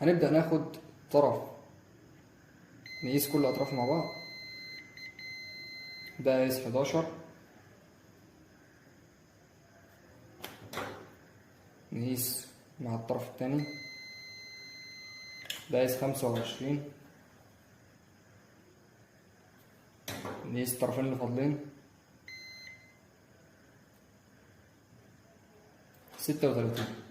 هنبدأ ناخد طرف، نقيس كل الأطراف مع بعض. ده قايس 11، نقيس مع الطرف التاني. ده قايس 25، نقيس الطرفين اللي فاضلين. 36.